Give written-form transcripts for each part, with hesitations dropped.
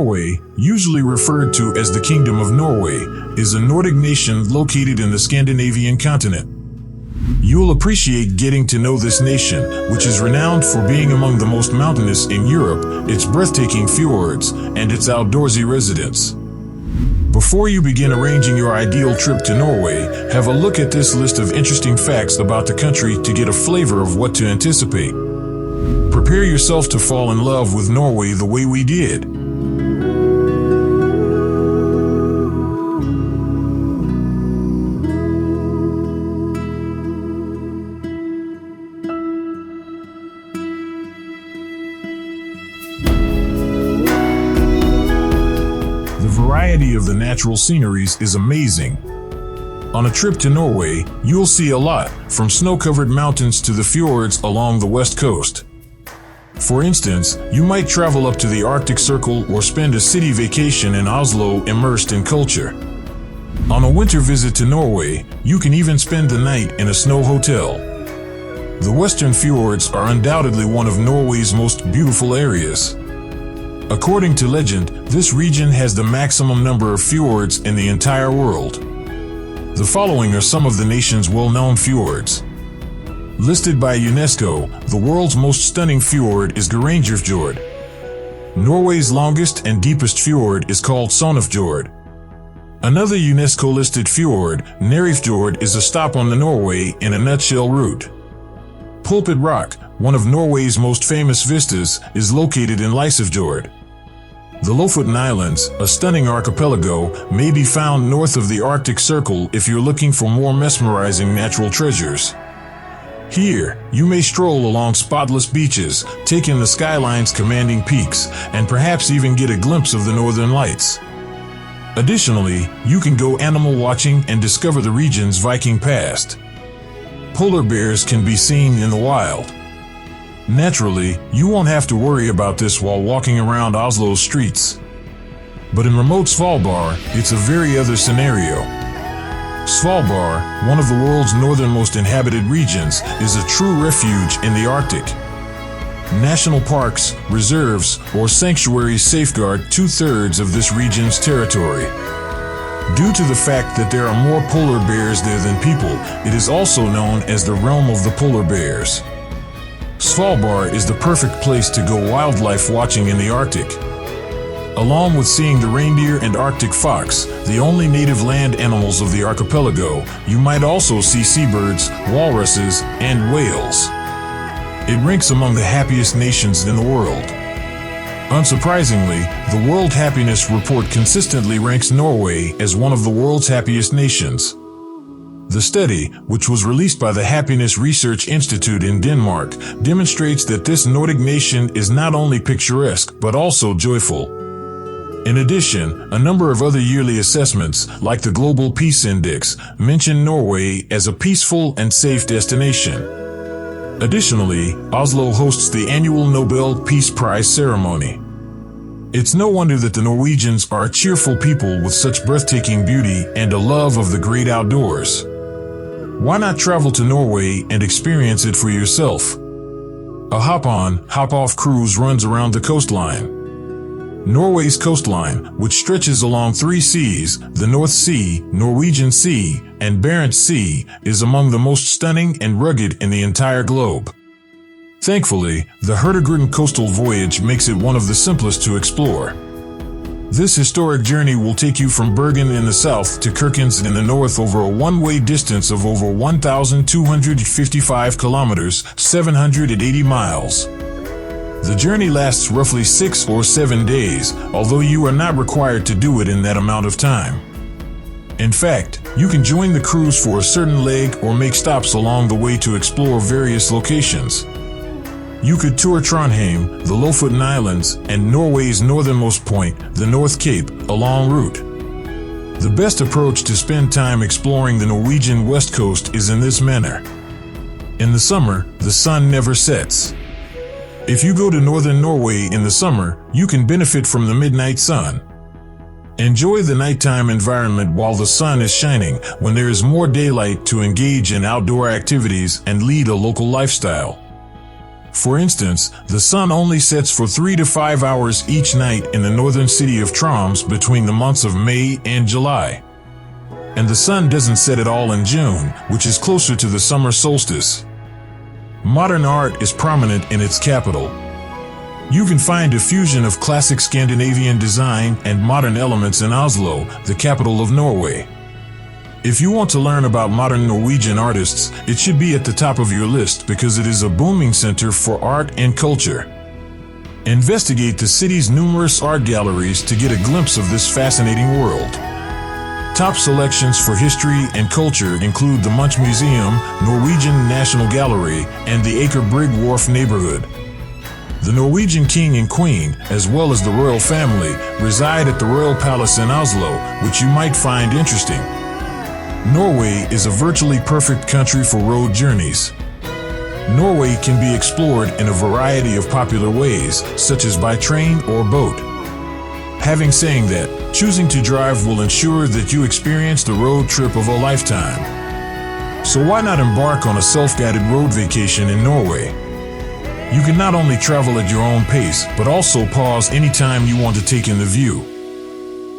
Norway, usually referred to as the Kingdom of Norway, is a Nordic nation located in the Scandinavian continent. You'll appreciate getting to know this nation, which is renowned for being among the most mountainous in Europe, its breathtaking fjords, and its outdoorsy residents. Before you begin arranging your ideal trip to Norway, have a look at this list of interesting facts about the country to get a flavor of what to anticipate. Prepare yourself to fall in love with Norway the way we did. The variety of the natural sceneries is amazing. On a trip to Norway, you'll see a lot, from snow-covered mountains to the fjords along the west coast. For instance, you might travel up to the Arctic Circle or spend a city vacation in Oslo immersed in culture. On a winter visit to Norway, you can even spend the night in a snow hotel. The western fjords are undoubtedly one of Norway's most beautiful areas. According to legend, this region has the maximum number of fjords in the entire world. The following are some of the nation's well-known fjords. Listed by UNESCO, the world's most stunning fjord is Geirangerfjord. Norway's longest and deepest fjord is called Sognefjord. Another UNESCO-listed fjord, Nærøyfjord, is a stop on the Norway in a nutshell route. Pulpit Rock, one of Norway's most famous vistas, is located in Lysefjord. The Lofoten Islands, a stunning archipelago, may be found north of the Arctic Circle if you're looking for more mesmerizing natural treasures. Here, you may stroll along spotless beaches, take in the skyline's commanding peaks, and perhaps even get a glimpse of the northern lights. Additionally, you can go animal watching and discover the region's Viking past. Polar bears can be seen in the wild. Naturally, you won't have to worry about this while walking around Oslo's streets. But in remote Svalbard, it's a very other scenario. Svalbard, one of the world's northernmost inhabited regions, is a true refuge in the Arctic. National parks, reserves, or sanctuaries safeguard 2/3 of this region's territory. Due to the fact that there are more polar bears there than people, it is also known as the realm of the polar bears. Svalbard is the perfect place to go wildlife watching in the Arctic. Along with seeing the reindeer and Arctic fox, the only native land animals of the archipelago, you might also see seabirds, walruses, and whales. It ranks among the happiest nations in the world. Unsurprisingly, the World Happiness Report consistently ranks Norway as one of the world's happiest nations. The study, which was released by the Happiness Research Institute in Denmark, demonstrates that this Nordic nation is not only picturesque but also joyful. In addition, a number of other yearly assessments, like the Global Peace Index, mention Norway as a peaceful and safe destination. Additionally, Oslo hosts the annual Nobel Peace Prize ceremony. It's no wonder that the Norwegians are a cheerful people with such breathtaking beauty and a love of the great outdoors. Why not travel to Norway and experience it for yourself? A hop-on, hop-off cruise runs around the coastline. Norway's coastline, which stretches along 3 seas, the North Sea, Norwegian Sea, and Barents Sea, is among the most stunning and rugged in the entire globe. Thankfully, the Hurtigruten coastal voyage makes it one of the simplest to explore. This historic journey will take you from Bergen in the south to Kirkenes in the north over a one-way distance of over 1,255 kilometers, 780 miles. The journey lasts roughly 6 or 7 days, although you are not required to do it in that amount of time. In fact, you can join the cruise for a certain leg or make stops along the way to explore various locations. You could tour Trondheim, the Lofoten Islands, and Norway's northernmost point, the North Cape, along route. The best approach to spend time exploring the Norwegian west coast is in this manner. In the summer, the sun never sets. If you go to northern Norway in the summer, you can benefit from the midnight sun. Enjoy the nighttime environment while the sun is shining, when there is more daylight to engage in outdoor activities and lead a local lifestyle. For instance, the sun only sets for 3 to 5 hours each night in the northern city of Troms between the months of May and July. And the sun doesn't set at all in June, which is closer to the summer solstice. Modern art is prominent in its capital. You can find a fusion of classic Scandinavian design and modern elements in Oslo, the capital of Norway. If you want to learn about modern Norwegian artists, it should be at the top of your list because it is a booming center for art and culture. Investigate the city's numerous art galleries to get a glimpse of this fascinating world. Top selections for history and culture include the Munch Museum, Norwegian National Gallery, and the Aker Brygge Wharf neighborhood. The Norwegian king and queen, as well as the royal family, reside at the Royal Palace in Oslo, which you might find interesting. Norway is a virtually perfect country for road journeys. Norway can be explored in a variety of popular ways, such as by train or boat. Having saying that, choosing to drive will ensure that you experience the road trip of a lifetime. So why not embark on a self-guided road vacation in Norway? You can not only travel at your own pace, but also pause anytime you want to take in the view.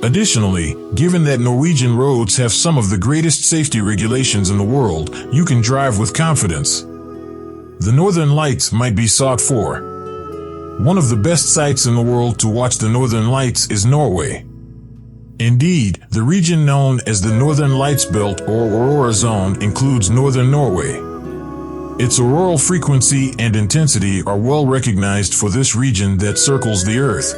Additionally, given that Norwegian roads have some of the greatest safety regulations in the world, you can drive with confidence. The Northern Lights might be sought for. One of the best sites in the world to watch the Northern Lights is Norway. Indeed, the region known as the Northern Lights Belt or Aurora Zone includes northern Norway. Its auroral frequency and intensity are well recognized for this region that circles the Earth.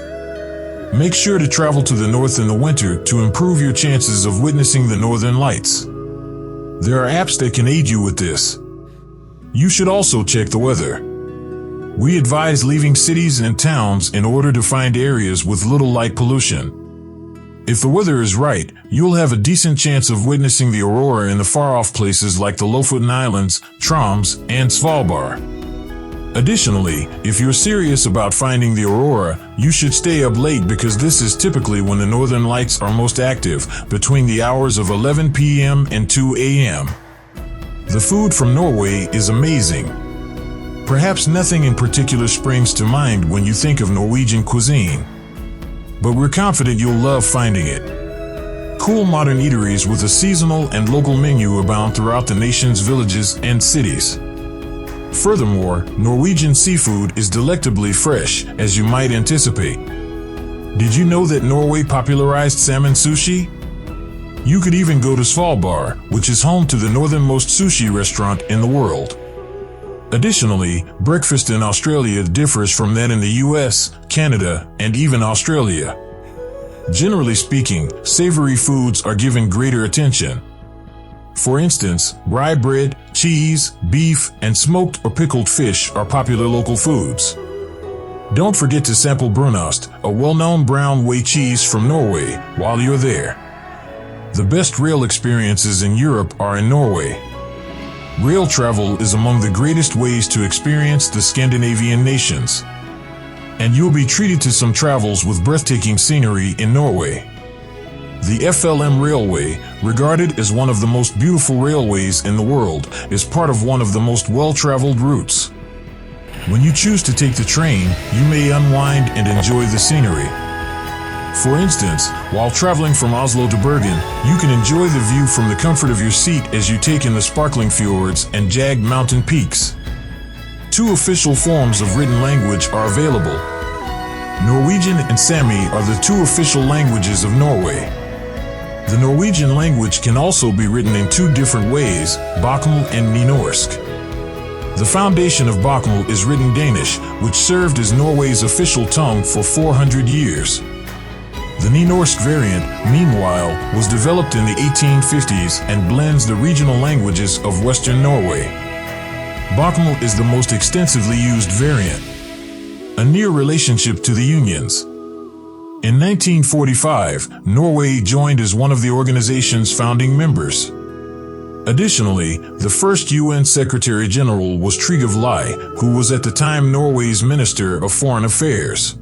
Make sure to travel to the north in the winter to improve your chances of witnessing the Northern Lights. There are apps that can aid you with this. You should also check the weather. We advise leaving cities and towns in order to find areas with little light pollution. If the weather is right, you'll have a decent chance of witnessing the aurora in the far-off places like the Lofoten Islands, Troms, and Svalbard. Additionally, if you're serious about finding the aurora, you should stay up late because this is typically when the Northern Lights are most active, between the hours of 11 p.m. and 2 a.m. The food from Norway is amazing. Perhaps nothing in particular springs to mind when you think of Norwegian cuisine, but we're confident you'll love finding it. Cool modern eateries with a seasonal and local menu abound throughout the nation's villages and cities. Furthermore, Norwegian seafood is delectably fresh, as you might anticipate. Did you know that Norway popularized salmon sushi? You could even go to Svalbard, which is home to the northernmost sushi restaurant in the world. Additionally, breakfast in Australia differs from that in the US, Canada, and even Australia. Generally speaking, savory foods are given greater attention. For instance, rye bread, cheese, beef, and smoked or pickled fish are popular local foods. Don't forget to sample brunost, a well-known brown whey cheese from Norway, while you're there. The best rail experiences in Europe are in Norway. Rail travel is among the greatest ways to experience the Scandinavian nations. And you'll be treated to some travels with breathtaking scenery in Norway. The FLM Railway, regarded as one of the most beautiful railways in the world, is part of one of the most well-traveled routes. When you choose to take the train, you may unwind and enjoy the scenery. For instance, while traveling from Oslo to Bergen, you can enjoy the view from the comfort of your seat as you take in the sparkling fjords and jagged mountain peaks. 2 official forms of written language are available. Norwegian and Sami are the 2 official languages of Norway. The Norwegian language can also be written in 2 different ways, bokmål and nynorsk. The foundation of bokmål is written Danish, which served as Norway's official tongue for 400 years. The nynorsk variant, meanwhile, was developed in the 1850s and blends the regional languages of Western Norway. Bokmål is the most extensively used variant, a near relationship to the Unions. In 1945, Norway joined as one of the organization's founding members. Additionally, the first UN Secretary General was Trygve Lie, who was at the time Norway's Minister of Foreign Affairs.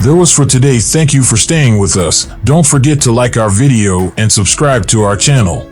That was for today. Thank you for staying with us. Don't forget to like our video and subscribe to our channel.